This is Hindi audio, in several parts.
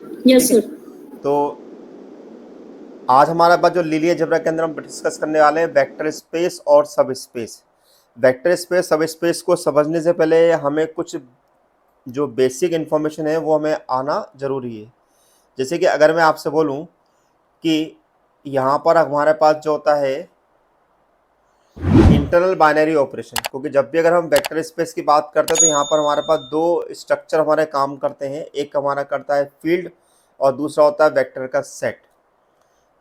यस ठीक है। सर। तो आज हमारा पास जो लीनियर अलजेब्रा के अंदर हम डिस्कस करने वाले हैं वेक्टर स्पेस और सब स्पेस। वेक्टर स्पेस सब स्पेस को समझने से पहले हमें कुछ जो बेसिक इन्फॉर्मेशन है वो हमें आना जरूरी है। जैसे कि अगर मैं आपसे बोलूं कि यहाँ पर हमारे पास जो होता है इंटरनल बाइनरी ऑपरेशन, क्योंकि जब भी अगर हम वेक्टर स्पेस की बात करते हैं तो यहाँ पर हमारे पास दो स्ट्रक्चर हमारे काम करते हैं। एक हमारा करता है फील्ड और दूसरा होता है वेक्टर का सेट।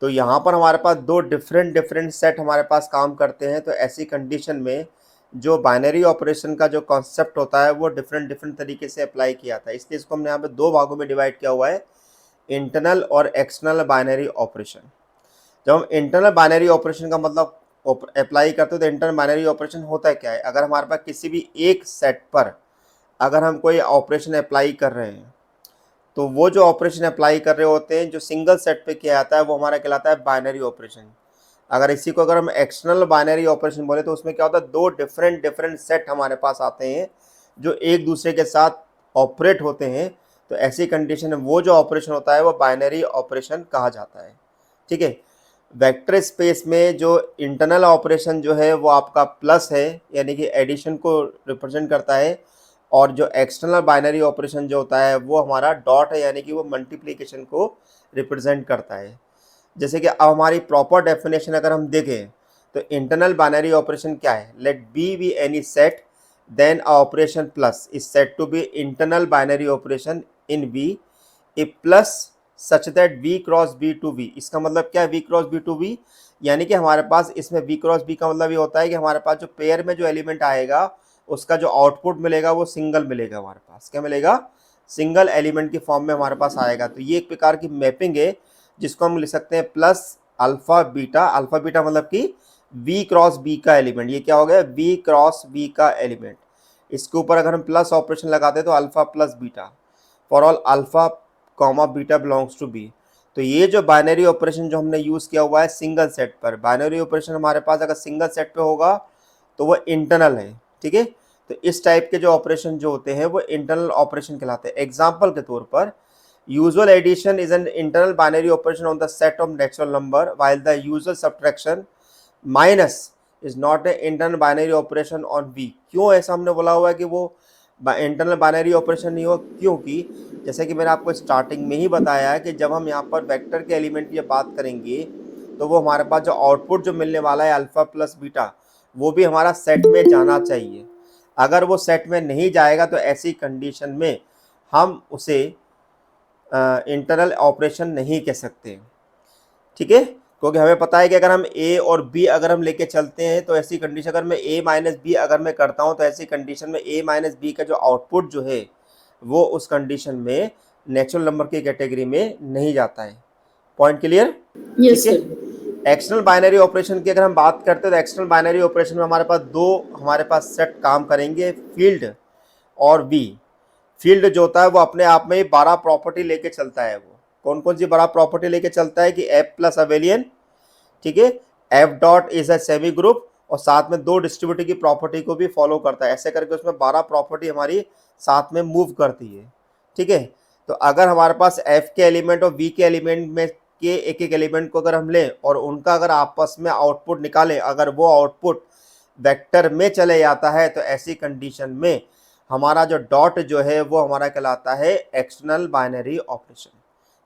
तो यहाँ पर हमारे पास दो डिफरेंट डिफरेंट सेट हमारे पास काम करते हैं। तो ऐसी कंडीशन में जो बाइनरी ऑपरेशन का जो कॉन्सेप्ट होता है वो डिफरेंट डिफरेंट तरीके से अप्लाई किया था, इसलिए इसको हमने यहाँ पे दो भागों में डिवाइड किया हुआ है, इंटरनल और एक्सटर्नल बाइनरी ऑपरेशन। जब हम इंटरनल बाइनरी ऑपरेशन का मतलब अप्लाई करते हैं तो इंटरनल बाइनरी ऑपरेशन होता है क्या है, अगर हमारे पास किसी भी एक सेट पर अगर हम कोई ऑपरेशन अप्लाई कर रहे हैं तो वो जो ऑपरेशन अप्लाई कर रहे होते हैं जो सिंगल सेट पे किया जाता है वो हमारा कहलाता है बाइनरी ऑपरेशन। अगर इसी को अगर हम एक्सटर्नल बाइनरी ऑपरेशन बोले तो उसमें क्या होता है, दो डिफरेंट डिफरेंट सेट हमारे पास आते हैं जो एक दूसरे के साथ ऑपरेट होते हैं। तो ऐसी कंडीशन में वो जो ऑपरेशन होता है वो बाइनरी ऑपरेशन कहा जाता है। ठीक है। वेक्टर स्पेस में जो इंटरनल ऑपरेशन जो है वो आपका प्लस है, यानी कि एडिशन को रिप्रेजेंट करता है, और जो एक्सटर्नल बाइनरी ऑपरेशन जो होता है वो हमारा डॉट है, यानी कि वो मल्टीप्लिकेशन को रिप्रेजेंट करता है। जैसे कि अब हमारी प्रॉपर डेफिनेशन अगर हम देखें तो इंटरनल बाइनरी ऑपरेशन क्या है, let B be any set then operation plus is set to be internal binary operation in V a plus such that V cross B to V. इसका मतलब क्या है V cross B to V, यानी कि हमारे पास इसमें वी क्रॉस बी का मतलब ये होता है कि हमारे पास जो पेयर में जो एलिमेंट आएगा उसका जो आउटपुट मिलेगा वो सिंगल मिलेगा। हमारे पास क्या मिलेगा, सिंगल एलिमेंट की फॉर्म में हमारे पास आएगा। तो ये एक प्रकार की मैपिंग है जिसको हम लिख सकते हैं plus alpha beta. Alpha beta मतलब कि वी क्रॉस बी का एलिमेंट, ये क्या हो गया वी क्रॉस बी का एलिमेंट। इसके ऊपर अगर हम प्लस ऑपरेशन लगाते हैं तो alpha plus beta for all alpha comma beta belongs to B. तो ये जो बाइनरी ऑपरेशन जो हमने यूज किया हुआ है सिंगल सेट पर, बाइनरी ऑपरेशन हमारे पास अगर सिंगल सेट पे होगा तो वो इंटरनल है। ठीक है। तो इस टाइप के जो ऑपरेशन जो होते हैं वो इंटरनल ऑपरेशन कहलाते हैं। एग्जाम्पल के तौर पर usual addition is an internal binary operation on the set of natural number while the usual subtraction minus is not an internal binary operation on v। क्यों ऐसा हमने बोला हुआ है कि वो इंटरनल बाइनरी ऑपरेशन नहीं हो, क्योंकि जैसे कि मैंने आपको स्टार्टिंग में ही बताया है कि जब हम यहाँ पर वेक्टर के एलिमेंट की बात करेंगे तो वो हमारे पास जो आउटपुट जो मिलने वाला है अल्फा प्लस बीटा वो भी हमारा सेट में जाना चाहिए। अगर वो सेट में नहीं जाएगा तो ऐसी कंडीशन में हम उसे इंटरनल ऑपरेशन नहीं कह सकते। ठीक है। क्योंकि हमें पता है कि अगर हम ए और बी अगर हम लेके चलते हैं तो ऐसी कंडीशन अगर मैं ए माइनस बी अगर मैं करता हूं तो ऐसी कंडीशन में ए माइनस बी का जो आउटपुट जो है वो उस कंडीशन में नेचुरल नंबर की कैटेगरी में नहीं जाता है। Point clear. ठीक यस है। सर। एक्सटर्नल बाइनरी ऑपरेशन की अगर हम बात करते हैं तो एक्सटर्नल बाइनरी ऑपरेशन में हमारे पास दो हमारे पास सेट काम करेंगे, फील्ड और वी। फील्ड जो होता है वो अपने आप में ही 12 प्रॉपर्टी लेके चलता है। वो कौन कौन सी 12 प्रॉपर्टी लेके चलता है कि एफ प्लस अवेलियन, ठीक है, F dot is a semi group, और साथ में दो डिस्ट्रीब्यूटिव की प्रॉपर्टी को भी फॉलो करता है। ऐसे करके उसमें 12 प्रॉपर्टी हमारी साथ में मूव करती है। ठीक है। तो अगर हमारे पास एफ के एलिमेंट और वी के एलिमेंट में के एक एक एलिमेंट को अगर हम लें और उनका अगर आपस में आउटपुट निकालें, अगर वो आउटपुट वेक्टर में चले जाता है तो ऐसी कंडीशन में हमारा जो डॉट जो है वो हमारा कहलाता है एक्सटर्नल बाइनरी ऑपरेशन।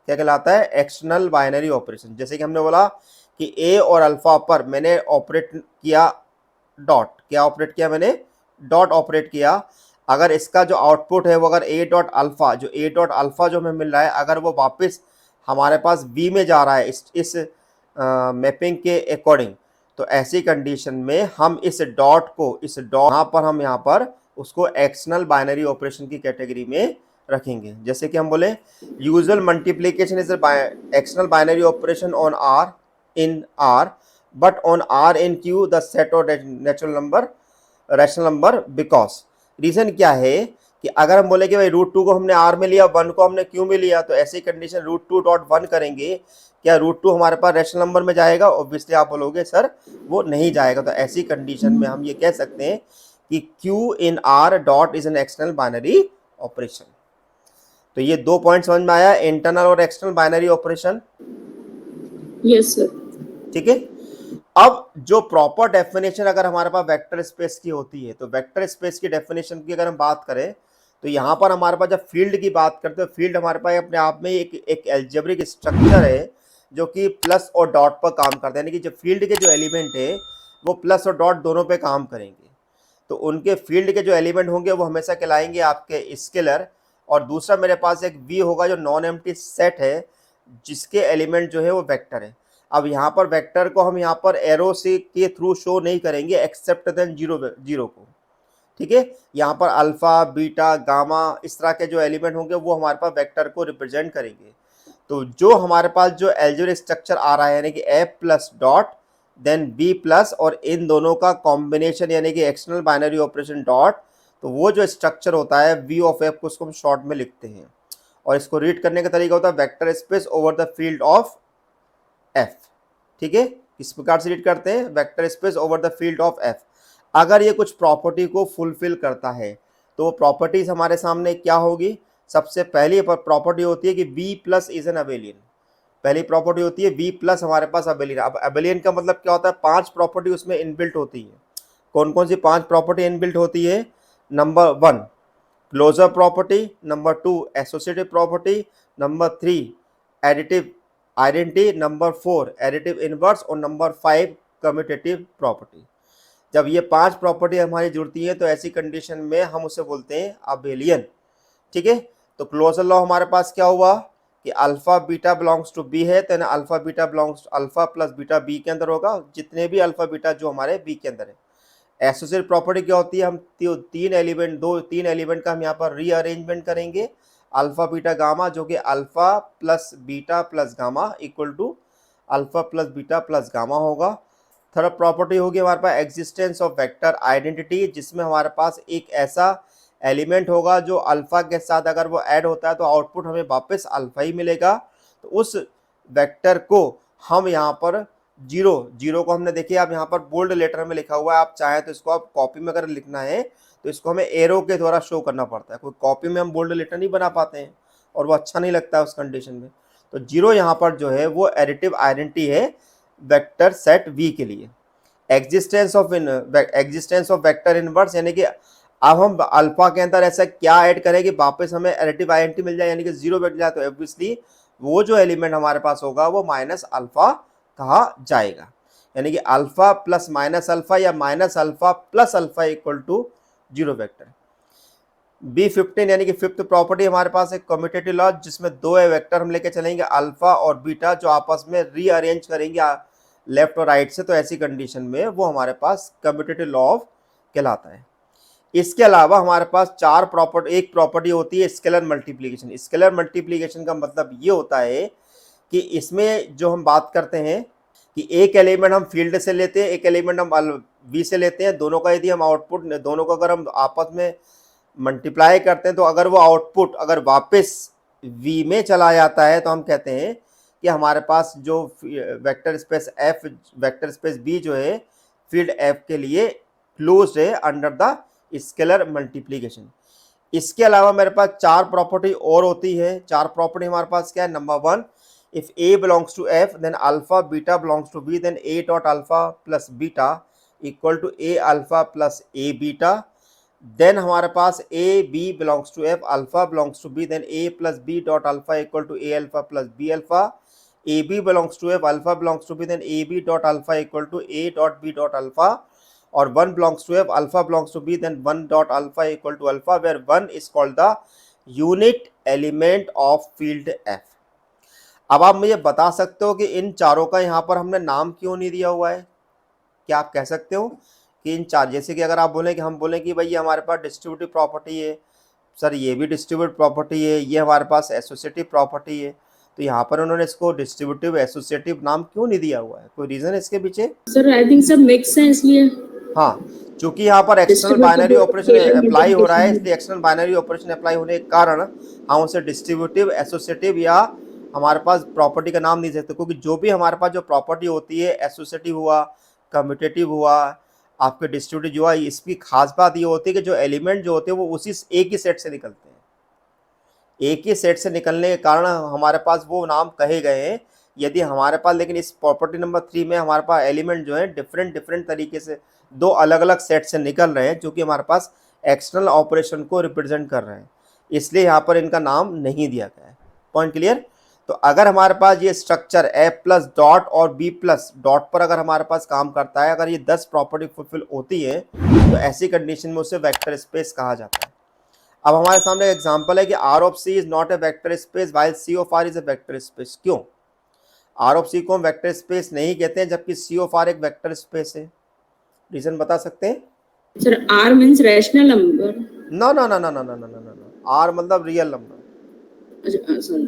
क्या कहलाता है, एक्सटर्नल बाइनरी ऑपरेशन। जैसे कि हमने बोला कि ए और अल्फा पर मैंने ऑपरेट किया डॉट, क्या ऑपरेट किया मैंने, डॉट ऑपरेट किया। अगर इसका जो आउटपुट है वो अगर ए डॉट अल्फा, जो ए डॉट अल्फा जो हमें मिल रहा है अगर वो वापस हमारे पास बी में जा रहा है इस मैपिंग के अकॉर्डिंग, तो ऐसी कंडीशन में हम इस डॉट को, इस डॉट यहाँ पर उसको एक्सटर्नल बाइनरी ऑपरेशन की कैटेगरी में रखेंगे। जैसे कि हम बोले usual multiplication is external binary operation on R in R, but on R in Q the set of natural number rational number. Because reason क्या है कि अगर हम बोले कि भाई रूट टू को हमने आर में लिया, वन को हमने क्यू में लिया, तो ऐसी condition root two dot one करेंगे, क्या रूट टू हमारे पास रैशनल नंबर में जाएगा? ऑब्वियसली आप बोलोगे सर वो नहीं जाएगा। तो ऐसी कंडीशन में हम ये कह सकते हैं कि Q in R dot is an external binary operation. तो ये 2 पॉइंट समझ में आया, इंटरनल और external binary operation. Yes sir. ठीक है। अब जो प्रॉपर डेफिनेशन अगर हमारे पास वेक्टर स्पेस की होती है, तो वेक्टर स्पेस की डेफिनेशन की अगर हम बात करें, तो यहाँ पर हमारे पास जब फील्ड की बात करते हैं, फील्ड हमारे पास अपने आप में एक एल्जेब्रिक स्ट्रक्चर है जो कि प्लस और डॉट पर काम करता है, यानी कि जो फील्ड के जो एलिमेंट है वो प्लस और डॉट दोनों पे काम करेंगे। तो उनके फील्ड के जो एलिमेंट होंगे वो हमेशा कहलाएंगे आपके स्केलर, और दूसरा मेरे पास एक वी होगा जो नॉन एम्प्टी सेट है जिसके एलिमेंट जो है वो वेक्टर है। अब यहाँ पर वेक्टर को हम यहाँ पर एरो से के थ्रू शो नहीं करेंगे एक्सेप्ट देन जीरो जीरो को। ठीक है, यहाँ पर अल्फा बीटा गामा इस तरह के जो एलिमेंट होंगे वो हमारे पास वेक्टर को रिप्रेजेंट करेंगे। तो जो हमारे पास जो एल्जेब्रिक स्ट्रक्चर आ रहा है यानी कि A plus dot then B plus और इन दोनों का कॉम्बिनेशन यानी कि एक्सटर्नल बाइनरी ऑपरेशन डॉट, तो वो जो स्ट्रक्चर होता है वी ऑफ एफ को उसको हम शॉर्ट में लिखते हैं, और इसको रीड करने का तरीका होता है vector space over the field of F. ठीक है, इस प्रकार से रीड करते हैं vector space over the field of F. अगर ये कुछ प्रॉपर्टी को फुलफिल करता है तो प्रॉपर्टीज हमारे सामने क्या होगी। सबसे पहली प्रॉपर्टी होती है कि V plus is an abelian. पहली प्रॉपर्टी होती है V प्लस हमारे पास अबेलियन। अब अबेलियन का मतलब क्या होता है, 5 प्रॉपर्टी उसमें इनबिल्ट होती है। कौन कौन सी 5 प्रॉपर्टी इनबिल्ट होती है। Number 1 closure property, number 2 associative property, number 3 additive identity, number 4 additive inverse और नंबर 5 कम्यूटेटिव प्रॉपर्टी। जब ये 5 प्रॉपर्टी हमारी जुड़ती है तो ऐसी कंडीशन में हम उसे बोलते हैं अबेलियन। ठीक है, तो क्लोजर लॉ हमारे पास क्या हुआ कि alpha beta belongs to B है, तो alpha beta belongs alpha plus beta B के अंदर होगा, जितने भी अल्फा बीटा जो हमारे बी के अंदर है। एसोसिएट प्रॉपर्टी क्या होती है, हम तीन एलिमेंट का हम यहाँ पर रीअरेंजमेंट करेंगे, अल्फा बीटा गामा, जो कि alpha plus beta plus gamma equal to alpha plus beta plus gamma होगा। थर्ड प्रॉपर्टी होगी हमारे पास एग्जिस्टेंस ऑफ वेक्टर आइडेंटिटी, जिसमें हमारे पास एक ऐसा एलिमेंट होगा जो अल्फा के साथ अगर वो ऐड होता है तो आउटपुट हमें वापस अल्फा ही मिलेगा। तो उस वेक्टर को हम यहाँ पर जीरो को हमने देखिए अब यहाँ पर बोल्ड लेटर में लिखा हुआ है, आप चाहें तो इसको आप कॉपी में अगर लिखना है तो इसको हमें एरो के द्वारा शो करना पड़ता है, कोई कॉपी में हम बोल्ड लेटर नहीं बना पाते हैं और वो अच्छा नहीं लगता है उस कंडीशन में। तो जीरो यहाँ पर जो है वो एडिटिव आइडेंटिटी है वेक्टर सेट वी के लिए। एग्जिस्टेंस ऑफ वेक्टर इनवर्स, यानी कि अब हम अल्फा के अंदर ऐसा क्या ऐड करें कि वापस हमें एडिटिव आइडेंटिटी मिल जाए यानी कि जीरो बैठ जाए, तो ऑब्वियसली वो जो एलिमेंट हमारे पास होगा वो माइनस अल्फा कहा जाएगा, यानी कि अल्फा प्लस माइनस अल्फा या minus alpha plus alpha equal to zero vector. B15 यानी कि फिफ्थ प्रॉपर्टी हमारे पास एक कम्यूटेटिव लॉ, जिसमें दो वेक्टर हम लेके चलेंगे अल्फा और बीटा जो आपस में रीअरेंज करेंगे लेफ्ट और राइट से, तो ऐसी कंडीशन में वो हमारे पास कम्यूटेटिव लॉ ऑफ कहलाता है। इसके अलावा हमारे पास एक प्रॉपर्टी होती है स्केलर मल्टीप्लीकेशन। स्केलर मल्टीप्लीकेशन का मतलब ये होता है कि इसमें जो हम बात करते हैं कि एक एलिमेंट हम फील्ड से लेते हैं, एक एलिमेंट हम वी से लेते हैं, दोनों का यदि हम आउटपुट दोनों को अगर हम आपस में मल्टीप्लाई करते हैं तो अगर वो आउटपुट अगर वापस वी में चला जाता है तो हम कहते हैं कि हमारे पास जो vector space F vector space B जो है फील्ड एफ के लिए क्लोज्ड है अंडर द स्केलर मल्टीप्लीकेशन। इसके अलावा मेरे पास 4 प्रॉपर्टी और होती है। 4 प्रॉपर्टी हमारे पास क्या है। Number 1, if a belongs to F then alpha beta belongs to b then a dot alpha plus beta equal to a alpha plus a beta. Then हमारे पास a b belongs to F alpha belongs to b then a plus b dot alpha equal to a alpha plus b alpha. A b belongs to F alpha belongs to b then a b dot alpha equal to a dot B dot alpha. और 1 belongs to F alpha belongs to B then 1 dot alpha equal to alpha where 1 is called the unit element of field F। अब आप मुझे बता सकते हो कि इन चारों का यहाँ पर हमने नाम क्यों नहीं दिया हुआ है। क्या आप कह सकते हो कि इन चार, जैसे कि अगर आप बोलें कि हम बोलें कि भाई ये हमारे पास डिस्ट्रीब्यूटिव प्रॉपर्टी है, सर ये भी डिस्ट्रीब्यूटिव प्रॉपर्टी है, ये हमारे पास एसोसिएटिव प्रॉपर्टी है, तो यहाँ पर उन्होंने इसको डिस्ट्रीब्यूटिव एसोसिएटिव नाम क्यों नहीं दिया हुआ है, कोई रीजन है इसके पीछे। Sir I think sir makes sense इसलिए। हाँ, क्योंकि यहाँ पर एक्सटर्नल बाइनरी ऑपरेशन अप्लाई हो रहा है, इसलिए एक्सटर्नल बाइनरी ऑपरेशन अप्लाई होने के कारण हम उसे डिस्ट्रीब्यूटिव एसोसिएटिव या हमारे पास प्रॉपर्टी का नाम नहीं दे सकते, क्योंकि जो भी हमारे पास जो प्रॉपर्टी होती है एसोसिएटिव हुआ कम्यूटेटिव हुआ आपके डिस्ट्रीब्यूटिव हुआ, इसकी खास बात ये होती है कि जो एलिमेंट जो होते हैं वो उसी एक ही सेट से निकलते हैं। एक ही सेट से निकलने के कारण हमारे पास वो नाम कहे गए हैं। यदि हमारे पास लेकिन इस प्रॉपर्टी नंबर 3 में हमारे पास एलिमेंट जो है डिफरेंट डिफरेंट तरीके से दो अलग अलग सेट से निकल रहे हैं, जो कि हमारे पास एक्सटर्नल ऑपरेशन को रिप्रेजेंट कर रहे हैं, इसलिए यहाँ पर इनका नाम नहीं दिया गया है। Point clear? तो अगर हमारे पास ये स्ट्रक्चर ए प्लस डॉट और बी प्लस डॉट पर अगर हमारे पास काम करता है, अगर ये 10 प्रॉपर्टी फुलफिल होती है, तो ऐसी कंडीशन में उसे वेक्टर स्पेस कहा जाता है। अब हमारे सामने एक एग्जांपल है कि R of C is not a vector space while C of R is a vector space. क्यों आर ऑफ सी को हम वेक्टर स्पेस नहीं कहते हैं जबकि सी ऑफ आर एक वेक्टर स्पेस है? रीजन बता सकते हैं? Sir, R means rational number. No no no no no no no no, R मतलब रियल नंबर। Sorry.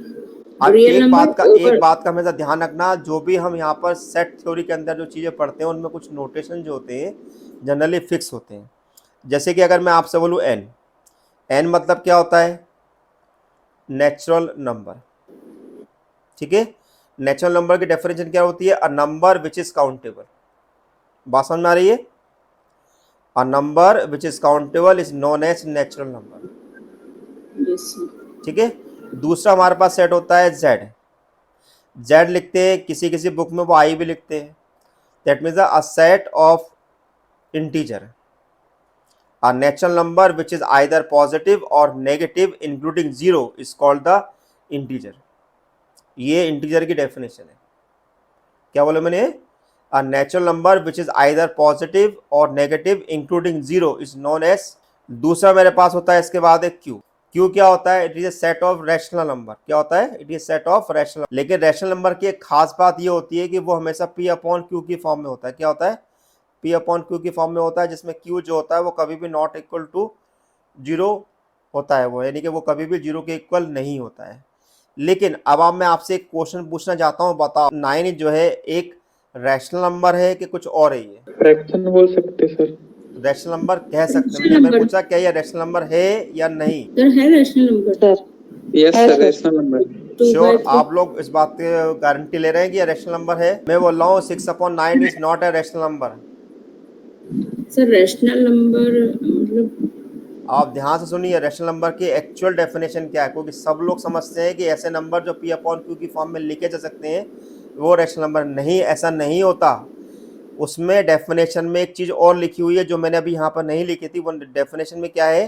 और Real एक number बात का हमेशा ध्यान रखना, जो भी हम यहाँ पर सेट थ्योरी के अंदर जो चीज़ें पढ़ते हैं उनमें कुछ नोटेशन जो होते हैं जनरली फिक्स होते हैं। जैसे कि अगर मैं आपसे बोलूँ एन, एन मतलब क्या होता है? Natural number. ठीक है, नेचुरल नंबर की डेफिनेशन क्या होती है? A number which is countable. बात समझ में आ रही है? A number which is countable is known as natural number. Yes, sir. ठीक है, दूसरा हमारे पास सेट होता है जेड। जेड लिखते हैं, किसी किसी बुक में वो आई भी लिखते हैं। That means a set of integer, a natural number which is either positive और negative including zero is called the integer. ये इंटीजर की डेफिनेशन है। क्या बोले मैंने? A natural number which is either positive और negative including zero is known as. दूसरा मेरे पास होता है इसके बाद एक क्यू। क्यू क्या होता है? It is a set of rational number. क्या होता है? It is set of rational. लेकिन रैशनल नंबर की एक खास बात ये होती है कि वो हमेशा पी अपॉन क्यू की फॉर्म में होता है। क्या होता है? पी अपॉन क्यू की फॉर्म में होता है, जिसमें क्यू जो होता है वो कभी भी नॉट इक्वल टू जीरो होता है, वो यानी कि वो कभी भी जीरो के इक्वल नहीं होता है। लेकिन अब मैं आपसे एक क्वेश्चन पूछना चाहता हूँ, बताओ 9 जो है एक रैशनल नंबर है कि कुछ और है? ये फ्रैक्शन बोल सकते सर। रैशनल नंबर कह सकते हैं। Rational मैंने number. पूछा क्या ये रैशनल नंबर है या नहीं? Sir, है rational number. Yes sir, rational number. 2 by sure 3. आप लोग इस बात की गारंटी ले रहे हैं कि ये रैशनल नंबर है? मैं बोल रहा हूँ 6/9 is not a rational number. Sir, rational number मतलब आप ध्यान से सुनिए, रैशनल नंबर की एक्चुअल डेफिनेशन क्या है, क्योंकि सब लोग समझते हैं कि ऐसे नंबर जो पी अपॉन क्यू की फॉर्म में लिखे जा सकते हैं वो रैशनल नंबर नहीं। ऐसा नहीं होता। उसमें डेफिनेशन में एक चीज़ और लिखी हुई है जो मैंने अभी यहाँ पर नहीं लिखी थी। वो डेफिनेशन में क्या है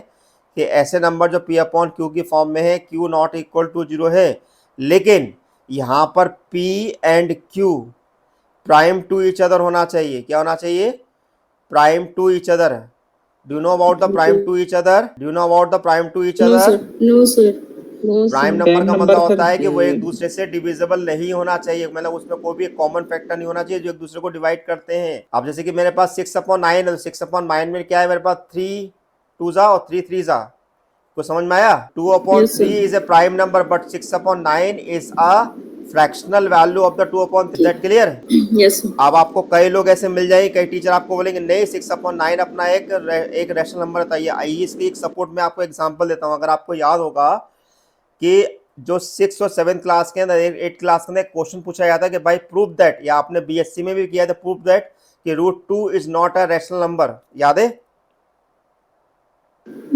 कि ऐसे नंबर जो पी अपॉन क्यू की फॉर्म में है, Q not equal to zero है, लेकिन यहाँ पर P and Q prime to each other होना चाहिए। क्या होना चाहिए? Prime to each other. Do you know about the prime to each other? Do you know about the prime to each no other? sir, no sir, no prime sir. Number का Same मतलब number, होता sir. है कि वो एक दूसरे से डिविजिबल नहीं होना चाहिए, मतलब उसमें कोई भी एक कॉमन फैक्टर नहीं होना चाहिए जो एक दूसरे को डिवाइड करते हैं। अब जैसे कि मेरे पास 6/9 है, तो 6/9 में क्या है मेरे पास? 3 2 जा और 3 3 जा। कुछ समझ में आया? 2/3 Yes, sir. is a prime number but 6/9 is a fractional value of the 2/3. That clear? Yes, sir. अब आपको कई लोग ऐसे मिल जाएंगे, कई टीचर आपको बोलेंगे नहीं 6/9 अपना एक रैशनल नंबर था। ये आइए इसकी एक सपोर्ट में आपको एग्जांपल देता हूँ। अगर आपको याद होगा कि जो 6 और 7 क्लास के अंदर 8 क्लास के अंदर क्वेश्चन पूछा जाता है कि भाई प्रूव दैट, या आपने बीएससी में भी किया था, प्रूव दैट कि √2 is not a rational number. याद है?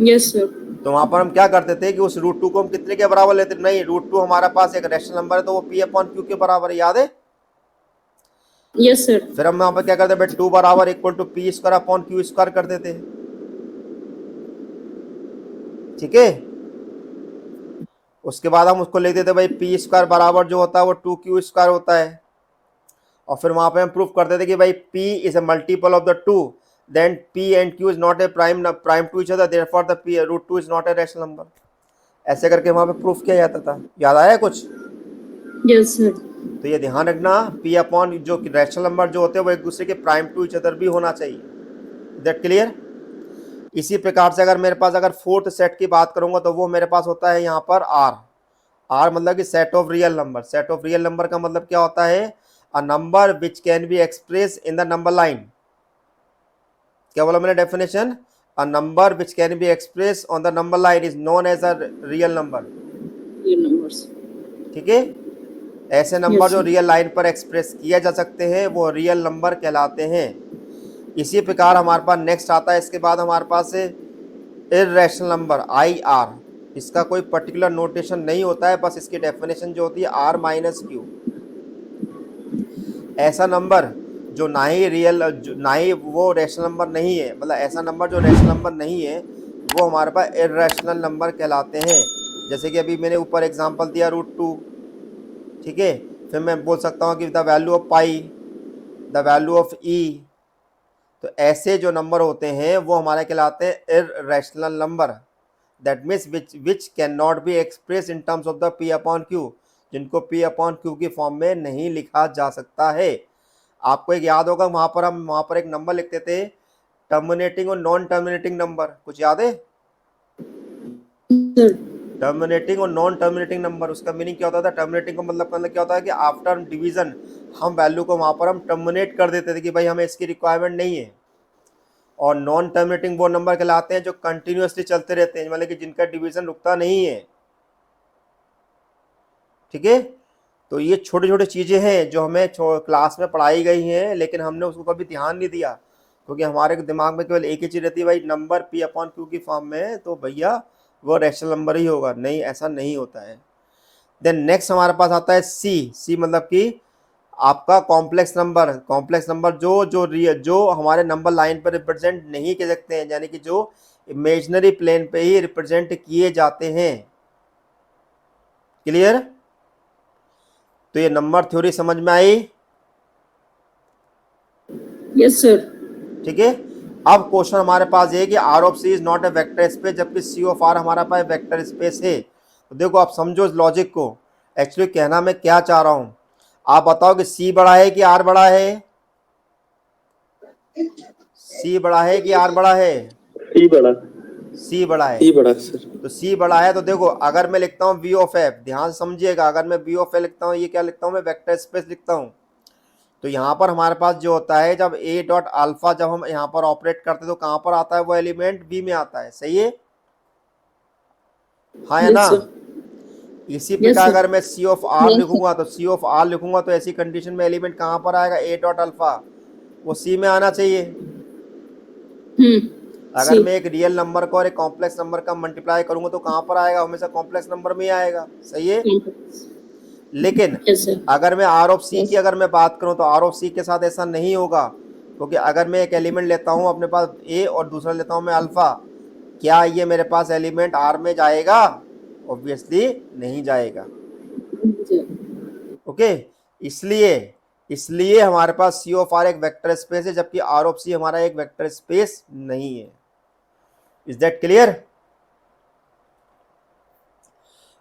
Yes, sir. तो वहां पर हम क्या करते थे कि उस √2 को हम कितने के बराबर लेते थे? नहीं, √2 हमारा पास एक रैशनल नंबर है तो वो पी अपॉन क्यू के बराबर है। याद है? Yes, sir. फिर हम यहाँ पर क्या करते हैं? 2 बराबर equal to P square upon Q square कर देते। ठीक है, उसके बाद हम उसको लिख देते भाई पी स्क्वायर बराबर जो होता है वो 2q स्क्वायर होता है। और फिर वहां पे हम प्रूफ करते थे कि भाई p is a multiple of the 2, then p and q is not a prime to each other, therefore the p √2 is not a rational number. ऐसे करके वहां पे प्रूफ किया जाता था। याद आया कुछ? Yes, sir. तो ये ध्यान रखना, p अपॉन जो रैशनल नंबर जो होते हैं वो एक दूसरे के प्राइम टू ईच अदर भी होना चाहिए। That clear? इसी प्रकार से अगर मेरे पास अगर फोर्थ सेट की बात करूंगा तो वो मेरे पास होता है यहाँ पर R। R मतलब कि set of real number. Set of real number का मतलब क्या होता है? A number which can be express in the number line. क्या बोला मैंने definition? A number which can be express on the number line is known as a real number. Real numbers. ठीक है, ऐसे नंबर Yes, जो sir. रियल लाइन पर एक्सप्रेस किए जा सकते हैं वो रियल नंबर कहलाते हैं। इसी प्रकार हमारे पास नेक्स्ट आता है, इसके बाद हमारे पास है इर्रेशनल नंबर IR। इसका कोई पर्टिकुलर नोटेशन नहीं होता है, बस इसकी डेफिनेशन जो होती है आर माइनस क्यू। ऐसा नंबर जो ना ही रियल, ना ही वो रैशनल नंबर नहीं है, मतलब ऐसा नंबर जो रैशनल नंबर नहीं है वो हमारे पास इर्रेशनल नंबर कहलाते हैं। जैसे कि अभी मैंने ऊपर एग्जांपल दिया √2, ठीक है। फिर मैं बोल सकता हूँ कि the value of pi, the value of e. तो ऐसे जो नंबर होते हैं वो हमारे कहलाते हैं irrational number, that means which can not be express in terms of the P upon Q, जिनको पी अपॉन क्यू की फॉर्म में नहीं लिखा जा सकता है। आपको एक याद होगा, हम वहाँ पर एक नंबर लिखते थे टर्मिनेटिंग और नॉन टर्मिनेटिंग नंबर, कुछ याद है? सर टर्मिनेटिंग और नॉन टर्मिनेटिंग नंबर, उसका मीनिंग क्या होता था? टर्मिनेटिंग का मतलब क्या होता है कि आफ्टर डिवीजन हम वैल्यू को वहाँ पर हम टर्मिनेट कर देते थे कि भाई हमें इसकी रिक्वायरमेंट नहीं है। और नॉन टर्मिनेटिंग वो नंबर कहलाते हैं जो कंटिन्यूसली चलते रहते हैं, मतलब कि जिनका डिवीजन रुकता नहीं है, ठीक है। तो ये छोटे छोटे चीज़ें हैं जो हमें क्लास में पढ़ाई गई हैं, लेकिन हमने उसको कभी ध्यान नहीं दिया, क्योंकि हमारे दिमाग में केवल एक ही चीज़ रहती है, भाई नंबर पी अपॉन क्यू की फॉर्म में है तो भैया वो रैशनल नंबर ही होगा। नहीं, ऐसा नहीं होता है। देन नेक्स्ट हमारे पास आता है सी मतलब कि आपका कॉम्प्लेक्स नंबर। कॉम्प्लेक्स नंबर जो हमारे नंबर लाइन पर रिप्रेजेंट नहीं कर सकते हैं, यानी कि जो इमेजिनरी प्लेन पे ही रिप्रेजेंट किए जाते हैं। क्लियर? तो ये नंबर थ्योरी समझ में आई? Yes sir. ठीक है। अब क्वेश्चन हमारे पास ये है कि R of C is not a vector space, जबकि सी ऑफ आर हमारा पास वेक्टर स्पेस है। तो देखो आप समझो इस लॉजिक को, एक्चुअली कहना मैं क्या चाह रहा हूं। आप बताओ कि सी बड़ा है कि आर बड़ा है? सी बड़ा है कि आर बड़ा है? सी बड़ा, सी बड़ा है। सी बड़ा सर। तो सी बड़ा है तो देखो, अगर मैं लिखता हूँ वी ऑफ एफ, ध्यान से समझिएगा, अगर मैं वी ऑफ ए लिखता हूँ, ये क्या लिखता हूँ मैं? वेक्टर स्पेस लिखता हूँ। तो यहाँ पर हमारे पास जो होता है, जब ए डॉट अल्फा जब हम यहाँ पर ऑपरेट करते हैं तो कहाँ पर आता है वो एलिमेंट? बी में आता है, सही है? हाँ है ना? Yes sir. इसी Yes, प्रकार sir. अगर मैं सी ऑफ आर Yes, sir. लिखूंगा तो सी ऑफ आर लिखूंगा तो ऐसी कंडीशन में एलिमेंट कहाँ पर आएगा? ए डॉट अल्फा, वो सी में आना चाहिए। अगर सी। मैं एक रियल नंबर को और एक कॉम्प्लेक्स नंबर का मल्टीप्लाई करूंगा तो कहाँ पर आएगा? हमेशा कॉम्प्लेक्स नंबर में ही आएगा, सही है? लेकिन यस सर। अगर मैं आर ऑफ सी Yes. की अगर मैं बात करूं तो आर ऑफ सी के साथ ऐसा नहीं होगा, क्योंकि अगर मैं एक एलिमेंट लेता हूं अपने पास ए और दूसरा लेता हूं मैं अल्फा, क्या ये मेरे पास एलिमेंट आर में जाएगा? ऑब्वियसली नहीं जाएगा। ओके, इसलिए हमारे पास सी ऑफ आर एक वेक्टर स्पेस है, जबकि आर ऑफ सी हमारा एक वेक्टर स्पेस नहीं है। Is that clear?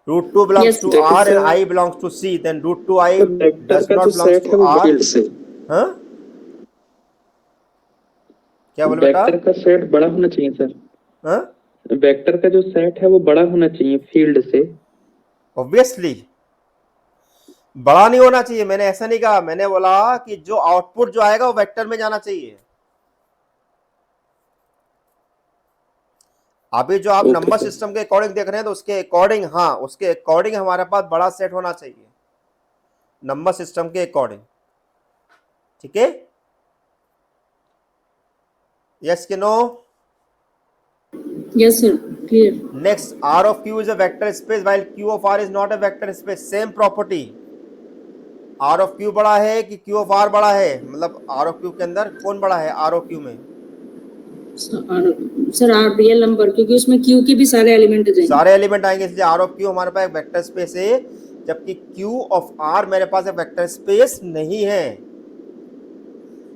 √2 belongs Yes. to देखो R and sir, I belongs to C, then √2I vector does का not जो belongs सेट है to वो R। फील्ड से, हाँ, क्या बोले बेटा? वेक्टर का सेट बड़ा होना चाहिए सर। हाँ, वेक्टर का जो सेट है वो बड़ा होना चाहिए फील्ड से। ऑब्वियसली बड़ा नहीं होना चाहिए, मैंने ऐसा नहीं कहा, मैंने बोला कि जो आउटपुट जो आएगा वो वेक्टर में जाना चाहिए। अभी जो आप ओके नंबर सर। सिस्टम के अकॉर्डिंग देख रहे हैं तो उसके अकॉर्डिंग, हाँ उसके अकॉर्डिंग हमारे पास बड़ा सेट होना चाहिए, नंबर सिस्टम के अकॉर्डिंग, ठीक है? यस कि no? Yes sir. Clear. Next, R of Q is a vector space while Q of R is not a vector space. Same property. R of Q बड़ा है कि Q of R बड़ा है? मतलब R of Q के अंदर कौन बड़ा है? R of Q में सर आर रियल नंबर, क्योंकि उसमें क्यू के भी सारे एलिमेंट जाएंगे। सारे एलिमेंट आएंगे, इसलिए R of Q हमारे पास एक वेक्टर स्पेस है, जबकि Q of R मेरे पास एक वेक्टर स्पेस नहीं है।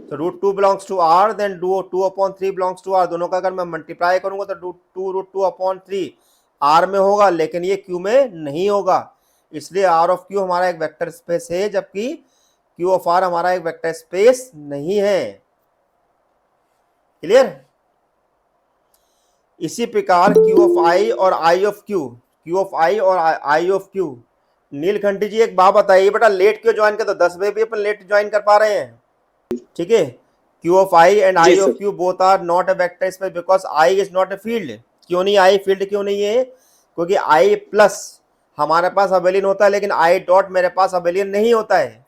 तो √2 belongs to R, then 2/3 belongs to R। दोनों का अगर मैं मल्टीप्लाई करूंगा तो 2√2/3 R में होगा, लेकिन ये Q में नहीं होगा, इसलिए R of Q हमारा एक वेक्टर स्पेस है, जबकि Q of R हमारा एक वेक्टर स्पेस नहीं है। क्लियर? इसी प्रकार Q of I और I of Q, Q of I और I of Q। नीलकंठी जी एक बात बताइए बेटा, लेट क्यों ज्वाइन कर? तो 10 बजे भी अपन लेट ज्वाइन कर पा रहे हैं, ठीक है? Q of I and I of Q both are not a vector space because I is not a field। क्यों नहीं I फील्ड क्यों नहीं है? क्योंकि I प्लस हमारे पास अबेलियन होता है, लेकिन I डॉट मेरे पास अबेलियन नहीं होता है।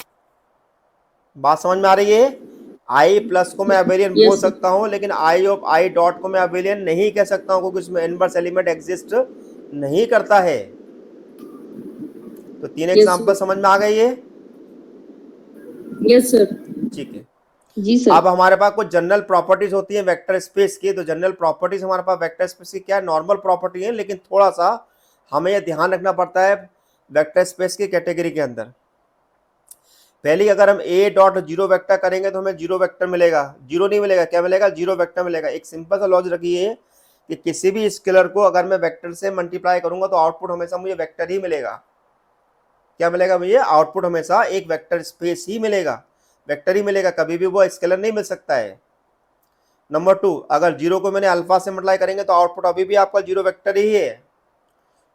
बात समझ में आ रही है? I प्लस को मैं अबेलियन Yes, बोल sir. सकता हूं, लेकिन I ऑफ I डॉट को मैं अबेलियन नहीं कह सकता हूं, क्योंकि उसमें इनवर्स एलिमेंट एग्जिस्ट नहीं करता है। तो 3 Yes, एग्जाम्पल sir. समझ में आ गई है? Yes, sir. ठीक है। जी सर. अब हमारे पास कुछ जनरल प्रॉपर्टीज होती है वेक्टर स्पेस की। तो जनरल प्रॉपर्टीज हमारे पास वेक्टर स्पेस की क्या है, नॉर्मल प्रॉपर्टी है, लेकिन थोड़ा सा हमें यह ध्यान रखना पड़ता है वेक्टर स्पेस की कैटेगरी के अंदर। पहले अगर हम ए डॉट जीरो वेक्टर करेंगे तो हमें जीरो वेक्टर मिलेगा, जीरो नहीं मिलेगा, क्या मिलेगा, जीरो वेक्टर मिलेगा। एक सिंपल सा लॉजिक रखिए कि किसी भी स्केलर को अगर मैं वेक्टर से मल्टीप्लाई करूंगा तो आउटपुट हमेशा मुझे वेक्टर ही मिलेगा। क्या मिलेगा मुझे, आउटपुट हमेशा एक वेक्टर स्पेस ही मिलेगा, वेक्टर ही मिलेगा, कभी भी वो स्केलर नहीं मिल सकता है। नंबर 2, अगर जीरो को मैंने अल्फा से मल्टीप्लाई करेंगे तो आउटपुट अभी भी आपका जीरो वेक्टर ही है।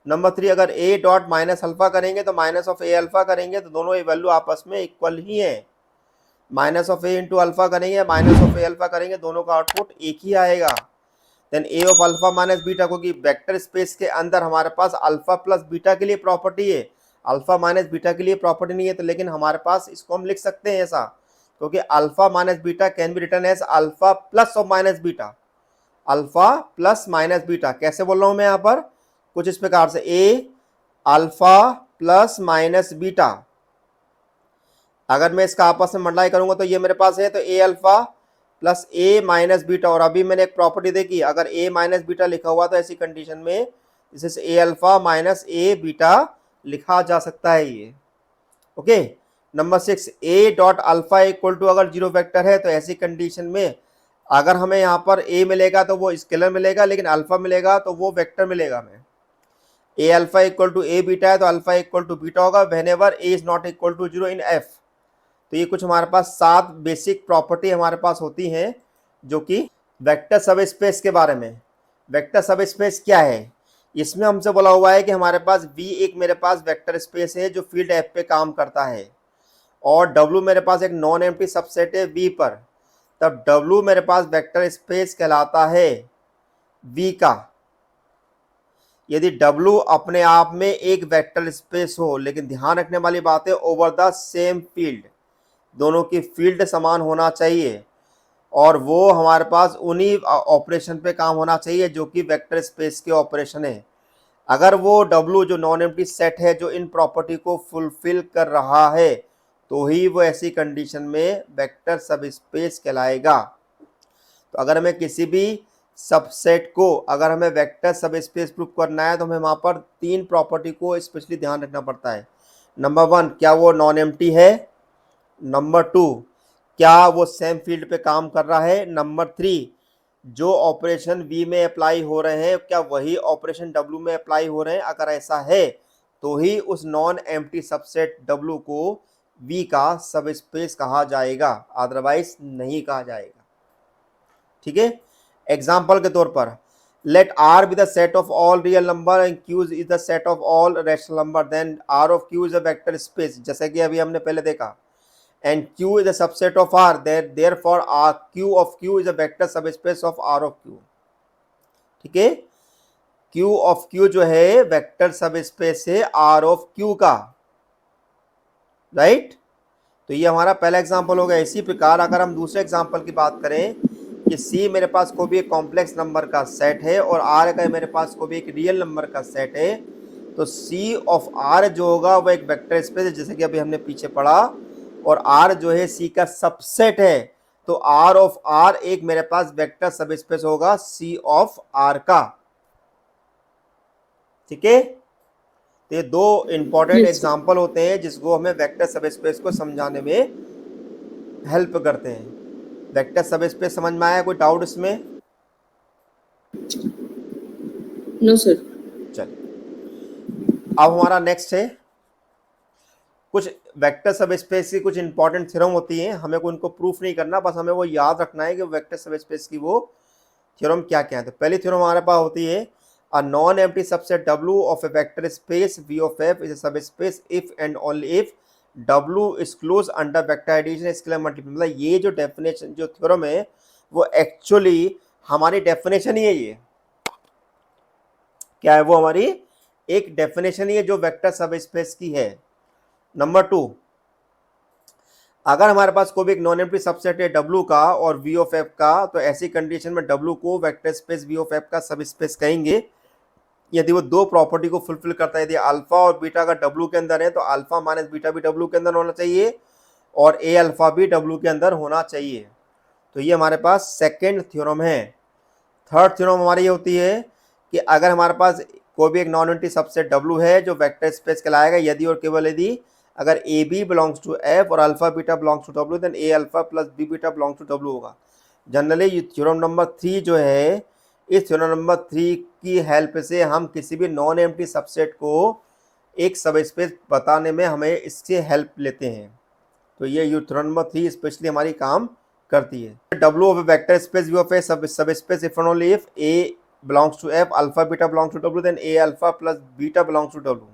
नंबर 3, अगर ए डॉट माइनस अल्फा करेंगे तो माइनस ऑफ ए अल्फा करेंगे तो दोनों ये वैल्यू आपस में इक्वल ही है। Minus of A into alpha करेंगे, माइनस ऑफ ए अल्फा करेंगे, दोनों का आउटपुट एक ही आएगा। Then A of alpha minus beta, क्योंकि वेक्टर स्पेस के अंदर हमारे पास अल्फा प्लस बीटा के लिए प्रॉपर्टी है, अल्फा माइनस बीटा के लिए प्रॉपर्टी नहीं है। तो लेकिन हमारे पास इसको हम लिख सकते हैं ऐसा, क्योंकि alpha minus beta can be written as alpha plus और minus beta, alpha plus minus beta. कैसे बोल रहा हूं मैं यहाँ पर, कुछ इस प्रकार से, ए अल्फा प्लस माइनस बीटा। अगर मैं इसका आपस में मल्टीप्लाई करूंगा तो ये मेरे पास है, तो ए अल्फा प्लस ए माइनस बीटा। और अभी मैंने एक प्रॉपर्टी देखी, अगर ए माइनस बीटा लिखा हुआ तो ऐसी कंडीशन में इसे A alpha minus A beta लिखा जा सकता है ये। Okay. Number 6, A dot alpha equal to अगर जीरो वेक्टर है तो ऐसी कंडीशन में अगर हमें यहाँ पर ए मिलेगा तो वो स्केलर मिलेगा, लेकिन अल्फा मिलेगा तो वो वेक्टर मिलेगा हमें। A alpha equal to a beta है तो अल्फा इक्वल टू बीटा होगा whenever a is not equal to zero in F. तो ये कुछ हमारे पास 7 बेसिक प्रॉपर्टी हमारे पास होती हैं जो कि वेक्टर सब स्पेस के बारे में। वेक्टर सब स्पेस क्या है, इसमें हमसे बोला हुआ है कि हमारे पास V एक मेरे पास वेक्टर स्पेस है जो फील्ड एफ पे काम करता है, और W मेरे पास एक नॉन एम्प्टी सबसेट है V पर, तब W मेरे पास वेक्टर स्पेस कहलाता है V का। यदि W अपने आप में एक वेक्टर स्पेस हो, लेकिन ध्यान रखने वाली बात है ओवर द सेम फील्ड, दोनों की फील्ड समान होना चाहिए, और वो हमारे पास उन्हीं ऑपरेशन पे काम होना चाहिए जो कि वेक्टर स्पेस के ऑपरेशन है। अगर वो W जो नॉन एम्प्टी सेट है जो इन प्रॉपर्टी को फुलफिल कर रहा है तो ही वो ऐसी कंडीशन में वेक्टर सब स्पेस कहलाएगा। तो अगर हमें किसी भी सबसेट को अगर हमें वेक्टर सब स्पेस प्रूफ करना है तो हमें वहाँ पर 3 प्रॉपर्टी को स्पेशली ध्यान रखना पड़ता है। नंबर 1, क्या वो नॉन एम्प्टी है। नंबर 2, क्या वो सेम फील्ड पे काम कर रहा है। नंबर 3, जो ऑपरेशन V में अप्लाई हो रहे हैं क्या वही ऑपरेशन W में अप्लाई हो रहे हैं। अगर ऐसा है तो ही उस नॉन एम्प्टी सबसेट W को V का सब स्पेस कहा जाएगा, अदरवाइज नहीं कहा जाएगा। ठीक है। एग्जाम्पल के तौर पर, let R be the set of all real number and Q is the set of all rational number, then R of Q is a vector space, जैसे कि अभी हमने पहले देखा, and Q is a subset of R, therefore R Q of Q is a vector subspace of R of Q। ठीक है, Q of Q जो है वेक्टर सबस्पेस है R of Q का, राइट। तो ये हमारा पहला एग्जांपल हो गया। इसी प्रकार अगर हम दूसरे एग्जांपल की बात करें कि C मेरे पास को भी एक कॉम्प्लेक्स नंबर का सेट है और R का मेरे पास को भी एक रियल नंबर का सेट है, तो C of R जो होगा वो एक वेक्टर स्पेस है, जैसे कि अभी हमने पीछे पढ़ा, और R जो है C का सबसेट है, तो R ऑफ R एक मेरे पास वेक्टर सबस्पेस होगा C ऑफ R का। ठीक है, तो ये 2 इंपॉर्टेंट एग्जांपल होते हैं जिसको हमें वेक्टर सबस्पेस को समझाने में हेल्प करते हैं। वेक्टर सबस्पेस समझ में आया, कोई डाउट इसमें? No sir. चलिए, अब हमारा नेक्स्ट है कुछ वेक्टर सबस्पेस की कुछ इंपॉर्टेंट थ्योरम होती हैं, हमें को उनको प्रूफ नहीं करना, बस हमें वो याद रखना है कि वेक्टर सबस्पेस की वो थ्योरम क्या क्या है। तो पहली थ्योरम हमारे पास होती है, a non empty subset W of a vector space V of F is a subspace if and only if W is close under vector addition scalar multiply. मतलब ये जो डेफिनेशन जो थ्योरम है वो एक्चुअली हमारी डेफिनेशन ही है। ये क्या है, वो हमारी एक डेफिनेशन ही है जो वेक्टर सबस्पेस की है। नंबर 2, अगर हमारे पास कोई भी एक नॉन एम्प्टी सबसेट है W का और V ऑफ F का, तो ऐसी कंडीशन में W को vector space V of F का सब स्पेस कहेंगे यदि वो दो प्रॉपर्टी को फुलफिल करता है, यदि अल्फा और बीटा अगर डब्ल्यू के अंदर है तो अल्फा माइनस बीटा भी डब्ल्यू के अंदर होना चाहिए और ए अल्फा भी डब्ल्यू के अंदर होना चाहिए। तो ये हमारे पास सेकेंड थ्योरम है। थर्ड थ्योरम हमारी ये होती है कि अगर हमारे पास कोई भी एक नॉन यूनिटी सबसेट डब्ल्यू है जो वेक्टर स्पेस कहलाएगा यदि और केवल यदि अगर a b belongs to F और alpha beta belongs to W, then a alpha plus b beta belongs to W होगा। जनरली ये थ्योरम नंबर 3 जो है, इस थ्योरम नंबर 3 की हेल्प से हम किसी भी नॉन एम्प्टी सबसेट को एक सब स्पेस बताने में हमें इससे हेल्प लेते हैं। तो ये थ्योरम नंबर 3 स्पेशली हमारी काम करती है। W of vector space V of a subspace if and only if a belongs to F, alpha beta belongs to W, then a alpha plus beta belongs to W.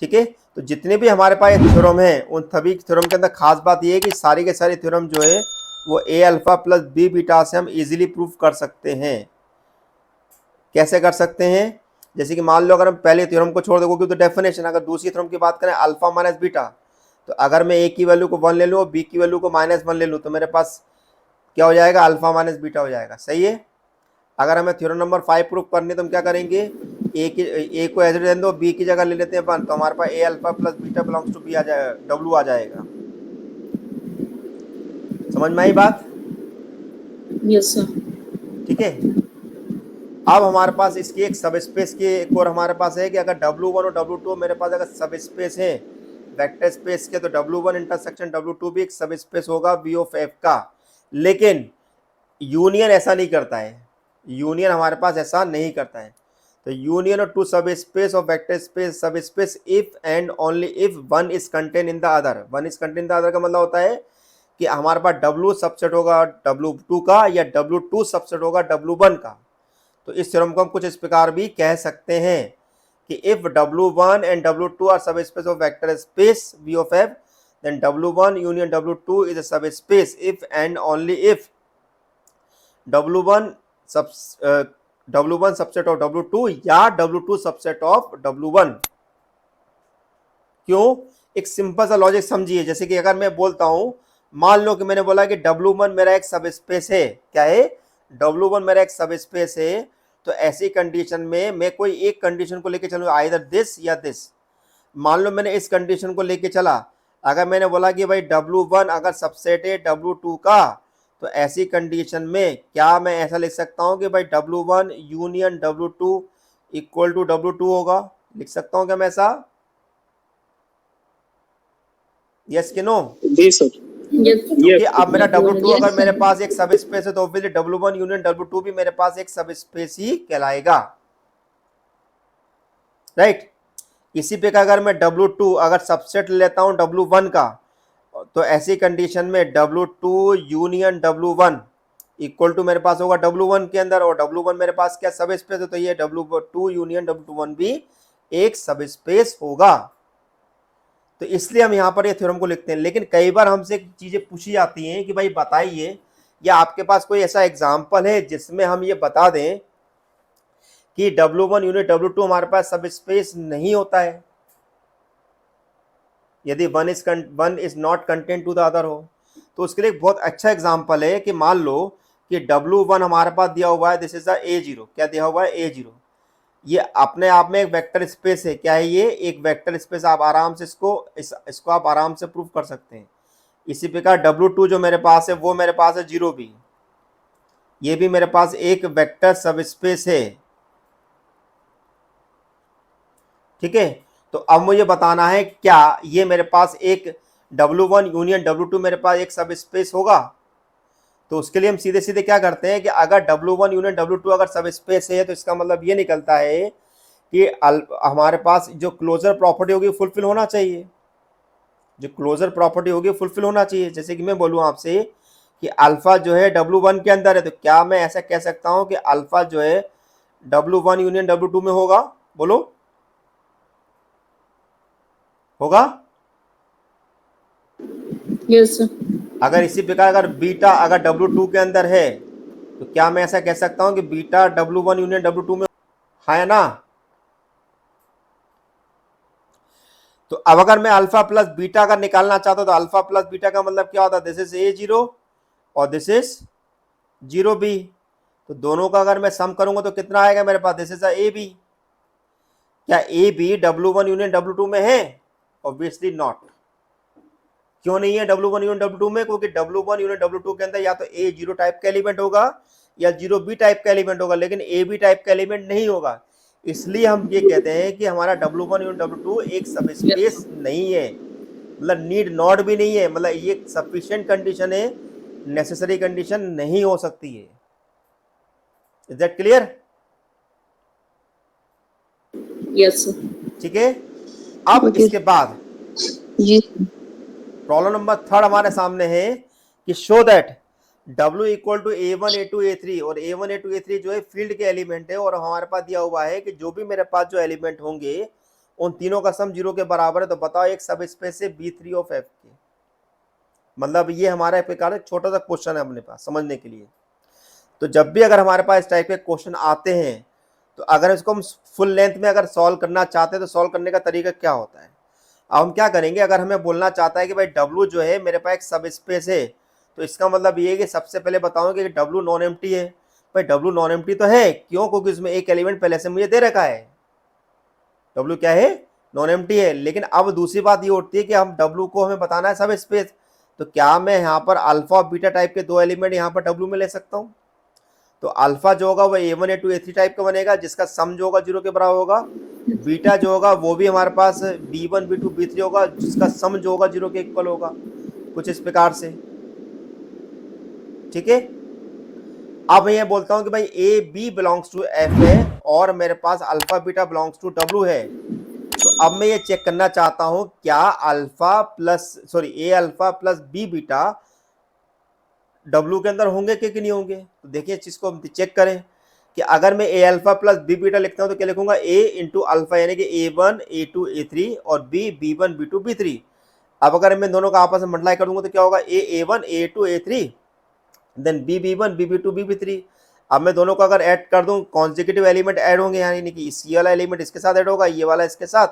ठीक है, तो जितने भी हमारे पास थ्योरम है उन सभी थ्योरम के अंदर खास बात यह है कि सारी के सारी थ्योरम जो है वो ए अल्फा प्लस बी बीटा से हम इजीली प्रूव कर सकते हैं। कैसे कर सकते हैं? जैसे कि मान लो अगर हम पहले थ्योरम को छोड़ दोगे तो डेफिनेशन, अगर दूसरी थ्योरम की बात करें अल्फा माइनस बीटा, तो अगर मैं ए की वैल्यू को 1 ले लूँ और बी की वैल्यू को -1 ले लूँ तो मेरे पास क्या हो जाएगा? अल्फा माइनस बीटा हो जाएगा। सही है। अगर हमें थ्योरम नंबर 5 प्रूव करनी तो हम क्या करेंगे? ए को एज रहने दो, बी की जगह ले लेते हैं 1, तो हमारे पास a alpha plus beta belongs to b आ जाएगा, डब्ल्यू आ जाएगा। समझ में आई बात? Yes sir. ठीक है। अब हमारे पास इसकी एक सब स्पेस की एक और हमारे पास है कि अगर W1 और W2 मेरे पास अगर सब स्पेस है वेक्टर स्पेस के, तो W1 इंटरसेक्शन W2 भी एक सब स्पेस होगा V ऑफ F का। लेकिन यूनियन ऐसा नहीं करता है, यूनियन हमारे पास ऐसा नहीं करता है। तो यूनियन ऑफ टू सब स्पेस ऑफ वेक्टर स्पेस सब space if and only if one is contain in the other. One is contain in the other का मतलब होता है कि हमारे पास W सबसेट होगा W2 का या W2 सबसेट होगा W1 का। तो इस थ्योरम को हम कुछ इस प्रकार भी कह सकते हैं कि if W1 and W2 are subspace of vector space V of F, then W1 union W2 is a subspace if and only if W1 subset of W2 या W2 सबसेट ऑफ W1। क्यों? एक सिंपल सा लॉजिक समझिए। जैसे कि अगर मैं बोलता हूं, मान लो कि मैंने बोला कि W1 मेरा एक सब स्पेस है। क्या है? W1 मेरा एक सब स्पेस है। तो ऐसी कंडीशन में मैं कोई एक कंडीशन को लेके चलूंगा, आइदर दिस या दिस। मान लो मैंने इस कंडीशन को लेके चला, अगर मैंने बोला कि भाई W1 अगर सबसेट है W2 का, तो ऐसी कंडीशन में क्या मैं ऐसा लिख सकता हूं कि भाई W1 union W2 equal to W2 होगा? लिख सकता हूं क्या मैं ऐसा? यस कि नो? जी सर। क्योंकि अब मेरा W2 अगर मेरे पास एक सब स्पेस है तो ऑब्वियसली W1 यूनियन W2 भी मेरे पास एक सब स्पेस ही कहलाएगा। राइट। इसी पे का अगर मैं W2 अगर सबसेट लेता हूं W1 का, तो ऐसी कंडीशन में W2 union W1 equal to मेरे पास होगा W1 के अंदर, और W1 मेरे पास क्या सब स्पेस है, तो ये W2 यूनियन W1 भी एक सब स्पेस होगा। तो इसलिए हम यहाँ पर ये थ्योरम को लिखते हैं। लेकिन कई बार हमसे चीजें पूछी जाती हैं कि भाई बताइए, या आपके पास कोई ऐसा एग्जाम्पल है जिसमें हम ये बता दें कि W1 यूनिट W2 हमारे पास सब स्पेस नहीं होता है यदि one is not content to the other हो। तो उसके लिए एक बहुत अच्छा एग्जाम्पल है कि मान लो कि W1 हमारे पास दिया हुआ है, दिस इज द A0। क्या दिया हुआ है? A0। ये अपने आप में एक वेक्टर स्पेस है। क्या है ये? एक वेक्टर स्पेस। आप आराम से इसको आप आराम से प्रूव कर सकते हैं। इसी प्रकार W2 जो मेरे पास है वो मेरे पास है 0 भी, ये भी मेरे पास एक वेक्टर सब स्पेस है। ठीक है। तो अब मुझे बताना है क्या ये मेरे पास एक W1 यूनियन W2 मेरे पास एक सब स्पेस होगा? तो उसके लिए हम सीधे सीधे क्या करते हैं कि अगर W1 यूनियन W2 अगर सब स्पेस है तो इसका मतलब ये निकलता है कि हमारे पास जो क्लोजर प्रॉपर्टी होगी फुलफिल होना चाहिए। जो क्लोजर प्रॉपर्टी होगी फुलफिल होना चाहिए। जैसे कि मैं बोलूँ आपसे कि अल्फा जो है W1 के अंदर है, तो क्या मैं ऐसा कह सकता हूँ कि अल्फा जो है W1 यूनियन W2 में होगा? बोलो, होगा? Yes sir. अगर इसी प्रकार अगर बीटा अगर W2 के अंदर है, तो क्या मैं ऐसा कह सकता हूं कि बीटा W1 यूनियन W2 में है ना? तो अब अगर मैं अल्फा प्लस बीटा का निकालना चाहता हूं तो अल्फा प्लस बीटा का मतलब क्या होता है? दिस इज A0 और दिस इज 0B। तो दोनों का अगर मैं सम करूंगा तो कितना आएगा मेरे पास? This is AB। क्या A B W1 union W2 में है? Obviously not. क्यों नहीं है W1 यूनियन W2 में? क्योंकि W1 यूनियन W2 के अंदर या तो A 0 टाइप का एलिमेंट होगा या 0B टाइप का एलिमेंट होगा, लेकिन AB टाइप का एलिमेंट नहीं होगा। इसलिए हम ये कहते हैं कि हमारा W1 यूनियन W2 एक सब स्पेस नहीं है, मतलब नीड नॉट भी नहीं है, मतलब ये सफिशिएंट कंडीशन है, नेसेसरी कंडीशन नहीं हो सकती है। Is that clear? Yes sir. ठीक है। अब Okay. इसके बाद जी प्रॉब्लम नंबर 3 हमारे सामने है कि show that W equal to A1 A2 A3, और A1 A2 A3 जो है फील्ड के एलिमेंट है, और हमारे पास दिया हुआ है कि जो भी मेरे पास जो एलिमेंट होंगे उन तीनों का सम 0 के बराबर है। तो बताओ एक सब स्पेस है B3 ऑफ F के। मतलब ये हमारा एक प्रकार से छोटा सा क्वेश्चन है अपने पास समझने के लिए। तो जब भी अगर हमारे पास इस टाइप के क्वेश्चन आते हैं, तो अगर इसको हम फुल लेंथ में अगर सॉल्व करना चाहते हैं तो सॉल्व करने का तरीका क्या होता है? अब हम क्या करेंगे, अगर हमें बोलना चाहता है कि भाई W जो है मेरे पास एक सब स्पेस है, तो इसका मतलब ये है कि सबसे पहले बताऊंगे कि W नॉन एम्प्टी है। भाई W नॉन एम्प्टी तो है, क्यों? क्योंकि इसमें एक एलिमेंट पहले से मुझे दे रखा है। W क्या है? नॉन एम्प्टी है। लेकिन अब दूसरी बात ये उठती है कि हम W को हमें बताना है सब स्पेस, तो क्या मैं यहाँ पर अल्फा और बीटा टाइप के दो एलिमेंट यहाँ पर W में ले सकता हूँ? तो अल्फा जो होगा वो A1 A2 A3 टाइप का बनेगा, जिसका सम जो होगा 0 के बराबर होगा। बीटा जो होगा वो भी हमारे पास B1 B2 B3 होगा, जिसका सम जो होगा 0 के इक्वल होगा, कुछ इस प्रकार से। ठीक है। अब मैं ये बोलता हूं कि भाई a b belongs to F है और मेरे पास alpha beta belongs to W है। तो अब मैं ये चेक करना चाहता हूं क्या a alpha plus b beta W के अंदर होंगे कि नहीं होंगे। तो देखिए इस चीज को हम चेक करें कि अगर मैं ए अल्फा प्लस बी बीटा लिखता हूं तो क्या लिखूंगा? A इंटू अल्फा, यानी कि A1 A2 A3 और B B1 B2 B3। अब अगर मैं दोनों का आपस में मल्टीप्लाई कर दूंगा तो क्या होगा? A1 A2 A3 then B B1 B B2 B B3। अब मैं दोनों को अगर ऐड कर दूं, कॉन्जिक्यूटिव एलिमेंट ऐड होंगे, यानी कि ये वाला एलिमेंट इसके साथ ऐड होगा, ये वाला इसके साथ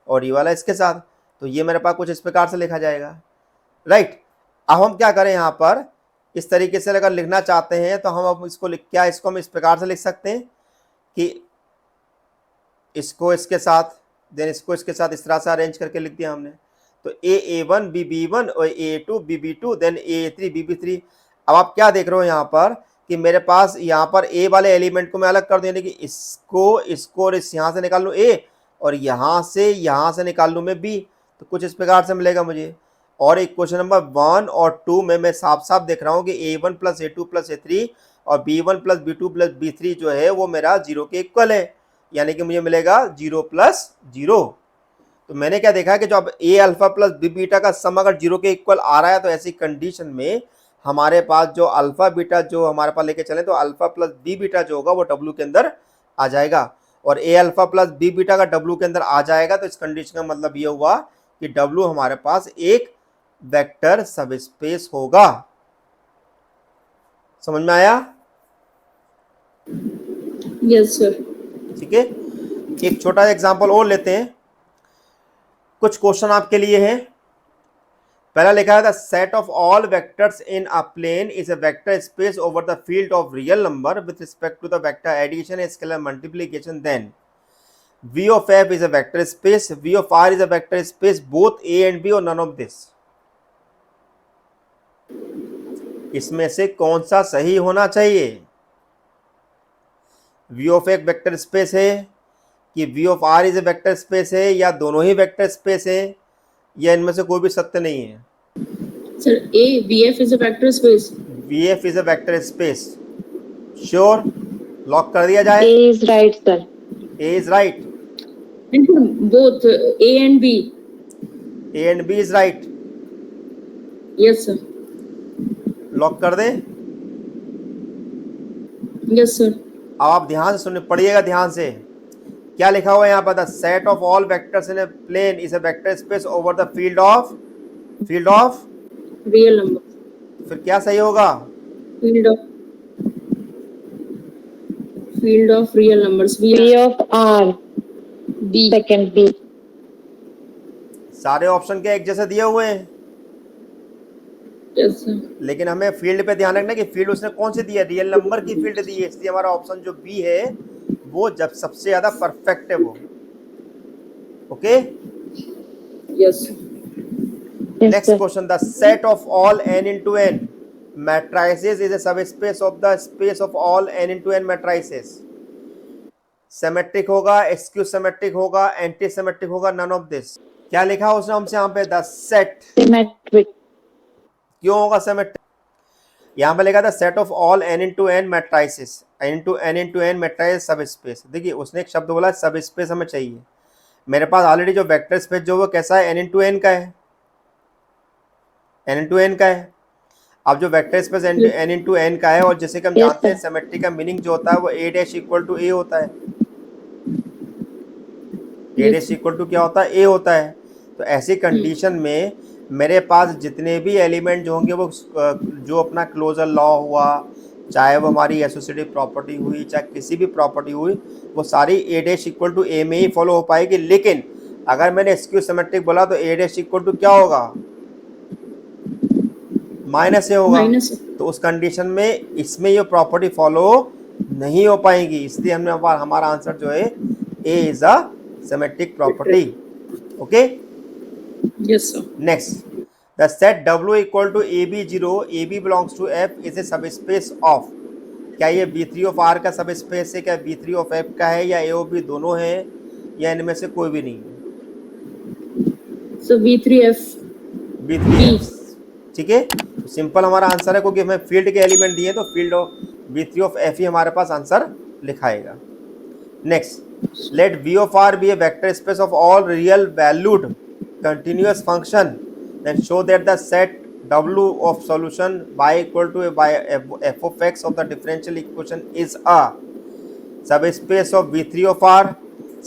और ये वाला इसके साथ। तो ये मेरे पास कुछ इस प्रकार से लिखा जाएगा, राइट। अब हम क्या करें, यहाँ पर इस तरीके से अगर लिखना चाहते हैं तो हम अब इसको इसको हम इस प्रकार से लिख सकते हैं कि इसको इसके साथ देन इसको इसके साथ इस तरह से अरेंज करके लिख दिया हमने। तो A1 B B1 और A2 B B2 then A3 B B3। अब आप क्या देख रहे हो यहाँ पर कि मेरे पास यहाँ पर A वाले एलिमेंट को मैं अलग कर दूं, यानी कि इसको और इस यहाँ से निकाल लूँ A, और यहाँ से निकाल लूँ मैं B। तो कुछ इस प्रकार से मिलेगा मुझे। और एक क्वेश्चन नंबर 1 और 2 में मैं साफ साफ देख रहा हूँ कि A1 plus A2 plus A3 और B1 plus B2 plus B3 जो है वो मेरा 0 के इक्वल है, यानी कि मुझे मिलेगा 0 प्लस 0। तो मैंने क्या देखा कि जो अब A alpha plus B beta का सम अगर 0 के इक्वल आ रहा है, तो ऐसी कंडीशन में हमारे पास जो अल्फा बीटा जो हमारे पास लेके चले, तो अल्फा प्लस B बीटा जो होगा वो W के अंदर आ जाएगा, और A alpha plus B beta का W के अंदर आ जाएगा। तो इस कंडीशन का मतलब ये हुआ कि W हमारे पास एक वेक्टर सबस्पेस होगा। समझ में आया? Yes sir. ठीक है। एक छोटा एग्जांपल और लेते हैं, कुछ क्वेश्चन आपके लिए है। पहला लिखा है the set of all vectors in a plane is a vector space over the field of real number with respect to the vector addition and scalar multiplication, then V of F is a vector space, V of R is a vector space, both A and B or none of this। इसमें से कौन सा सही होना चाहिए? V of एक वेक्टर स्पेस है कि V of R is a vector space है, या दोनों ही वेक्टर स्पेस है, या इनमें से कोई भी सत्य नहीं है? Sir VF is a vector space। VF is a vector space. Sure? Lock कर दिया जाए? A is right sir। A is right। Both A and B। A and B is right। Yes sir. Lock कर दें? Yes sir. अब आप ध्यान से सुनने पड़िएगा, ध्यान से। क्या लिखा हुआ है यहाँ पर? The set of all vectors in a plane is a vector space over the field of real number. फिर क्या सही होगा? Field of real numbers. B of R B second B। सारे ऑप्शन के एक जैसे दिए हुए हैं, यस सर। लेकिन हमें फील्ड पे ध्यान रखना है कि फील्ड उसने कौन सी दी है, रियल नंबर की फील्ड दी है। इसलिए हमारा ऑप्शन जो बी है वो जब सबसे ज्यादा परफेक्ट है वो। Okay. Yes, sir. Yes, Next sir. question: the set of all n into n matrices is a subspace of the space of all n into n matrices. Symmetric होगा, एक्सक्यू सिमेट्रिक होगा, एंटी सिमेट्रिक होगा, नन ऑफ दिस। क्या लिखा उसने हमसे यहाँ पे? The set. Symmetric. क्यों होगा सिमेट्रिक? यहाँ पे लिखा था set of all n into n matrices, n into n matrices subspace. देखिए उसने एक शब्द बोला सब स्पेस हमें चाहिए। मेरे पास ऑलरेडी जो वेक्टर स्पेस जो वो कैसा है, n इंटू एन का है, n इंटू एन का है। अब जो vector space n into n का है और जैसे कि हम Yes, जानते हैं sir. सिमेट्री का मीनिंग जो होता है वो a dash equal to a होता है। a डैश इक्वल टू क्या होता है? a होता है। तो ऐसी कंडीशन में मेरे पास जितने भी एलिमेंट जो होंगे वो जो अपना क्लोजर लॉ हुआ, चाहे वो हमारी एसोसिएटिव प्रॉपर्टी हुई, चाहे किसी भी प्रॉपर्टी हुई, वो सारी a dash equal to a में ही फॉलो हो पाएगी। लेकिन अगर मैंने स्क्यू सिमेट्रिक बोला तो a डैश इक्वल टू क्या होगा? माइनस ए होगा। माइनस। तो उस कंडीशन में इसमें ये प्रॉपर्टी फॉलो नहीं हो पाएगी, इसलिए हमने हमारा आंसर जो है a is a symmetric property. Okay, yes sir. Next the set W equal to AB0 AB belongs to F is a subspace of. क्या ये B3 ऑफ R का सबस्पेस है? क्या B3 ऑफ F का है? या A और B दोनों है? या इनमें से कोई भी नहीं है? सो B3F B3F। ठीक है, सिंपल हमारा आंसर है क्योंकि हमें फील्ड के एलिमेंट दिए तो field of B3 of F ही हमारे पास आंसर लिखाएगा। Next, let V of R be a vector space of all real valued continuous function, then show that the set W of solution y equal to by f of x of the differential equation is a subspace of V3 of R,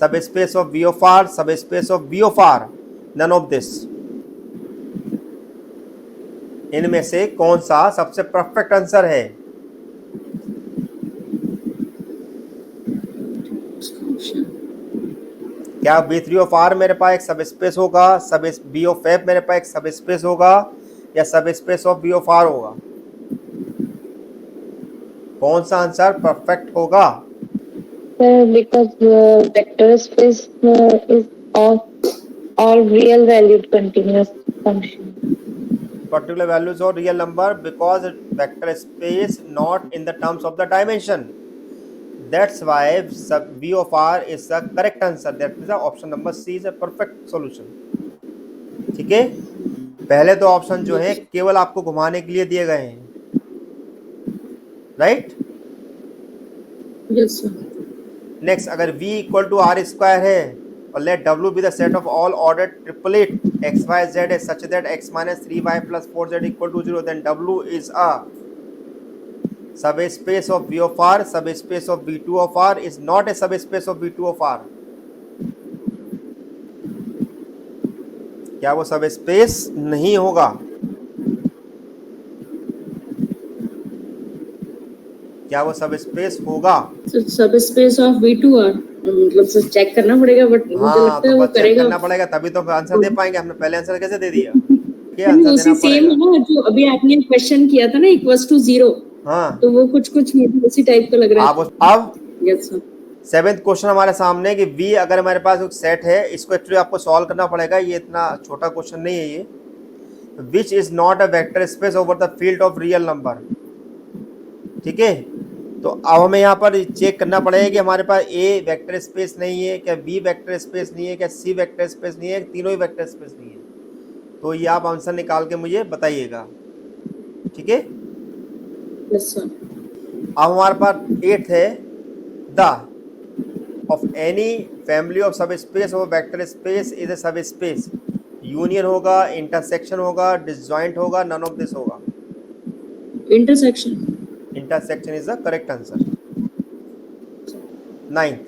subspace of V of R, subspace of V of R, none of this। इनमें से कौन सा सबसे परफेक्ट आंसर है? क्या B3 ऑफ R मेरे पास एक सबस्पेस होगा, सब B ऑफ F मेरे पास एक सबस्पेस होगा, या subspace of B of R होगा? कौन सा आंसर परफेक्ट होगा? Because vector space is all real valued continuous function. Particular values or real number because vector space not in the terms of the dimension. That's why sub V of R is the correct answer. That is the option number C is a perfect solution. ठीक है, पहले दो ऑप्शन जो है केवल आपको घुमाने के लिए दिए गए हैं, राइट? Yes sir. नेक्स्ट, अगर V equal to R square है और let W be the set of all ordered triplet x y z is such that x minus 3y plus 4z equal to 0, then W is a subspace of V of R, subspace of V2 of R is not a subspace of V2 of R। क्या वो सबस्पेस नहीं होगा? क्या वो सबस्पेस होगा? सब स्पेस ऑफ V2R मतलब सर चेक करना पड़ेगा बट मुझे लगता है तो वो बस चेक करेगा। करना पड़ेगा तभी तो आंसर दे पाएंगे। हमने पहले आंसर कैसे दे दिया? क्या आंसर उसी देना सेम है पड़ेगा। ना जो अभी आपने क्वेश्चन किया था ना इक्वल्स टू 0, हाँ, तो वो कुछ मुझे उसी टाइप का लग रहा है। अब यस सर। 7th क्वेश्चन हमारे सामने कि V अगर हमारे पास एक सेट है, इसको एक्चुअली आपको सॉल्व करना पड़ेगा, ये इतना छोटा क्वेश्चन नहीं है ये। Which is not a vector space over the field of real number. ठीक है, तो अब हमें यहाँ पर चेक करना पड़ेगा कि हमारे पास A वेक्टर स्पेस नहीं है, क्या B वेक्टर स्पेस नहीं है, क्या C वेक्टर स्पेस नहीं है, तीनों ही वेक्टर स्पेस नहीं है। तो ये आप आंसर निकाल के मुझे बताइएगा। ठीक है, यस सर। अब हमारे पास 8th है, the of any family of सब स्पेस और वेक्टर स्पेस इज ए सब स्पेस। यूनियन होगा, इंटरसेक्शन होगा, डिसजॉइंट होगा, नन ऑफ दिस होगा। Intersection. Intersection is the correct answer. 9th,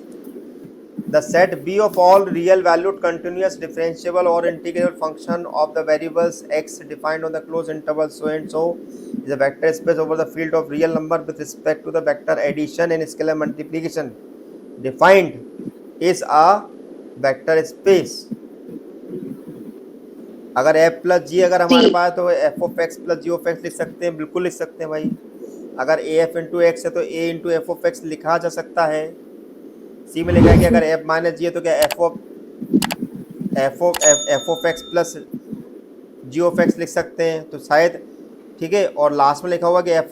the set B of all real valued continuous differentiable or integrable function of the variables x defined on the closed interval so and so is a vector space over the field of real number with respect to the vector addition and scalar multiplication defined is a vector space। अगर f प्लस जी अगर हमारे पास तो f of x plus ji of X लिख सकते हैं, बिल्कुल लिख सकते हैं भाई। अगर ए एफ इंटू एक्स है तो ए इंटू एफ ऑफ एक्स लिखा जा सकता है। सी में लिखा है कि अगर एफ माइनस जी है तो क्या F of F of x plus ji of X लिख सकते हैं, तो शायद, ठीक है। और लास्ट में लिखा हुआ कि एफ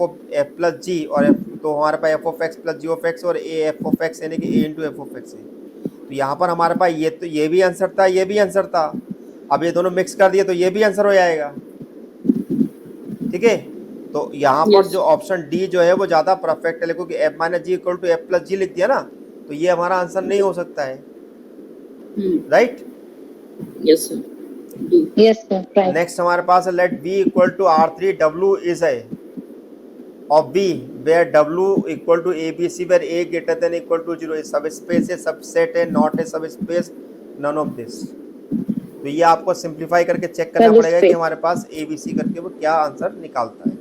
प्लस जी और एफ, तो हमारे पास f of x plus ji of x और ए एफ ऑफ एक्स यानी कि a into f of x है। तो यहाँ पर हमारे पास ये, तो ये भी आंसर था, ये भी आंसर था। अब ये दोनों मिक्स कर दिए तो ये भी आंसर हो जाएगा, ठीक है। तो यहाँ पर Yes. जो ऑप्शन डी जो है वो ज़्यादा परफेक्ट है, क्योंकि f minus g equal to f plus g लिख दिया ना, तो ये हमारा आंसर नहीं हो सकता है, right. Yes sir, D. Yes, sir. Right. Next हमारे पास है let B equal to R3 W is A of B where W equal to A B C where A greater than equal to 0 सब स्पेस है, सबसेट है, नॉट है सब स्पेस, नन ऑफ दिस। तो ये आपको सिंप्लीफाई करके चेक करना Subspace. पड़ेगा कि हमारे पास ए बी सी करके वो क्या आंसर निकालता है,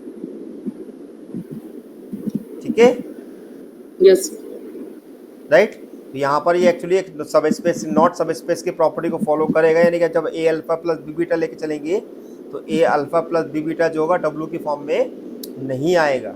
ठीक है, यस। राइट। तो यहाँ पर ये एक्चुअली एक सब स्पेस नॉट सब स्पेस की प्रॉपर्टी को फॉलो करेगा, यानी कि जब ए अल्फा प्लस बी बीटा लेके चलेंगे तो ए अल्फा प्लस बी बीटा जो होगा डब्ल्यू की फॉर्म में नहीं आएगा।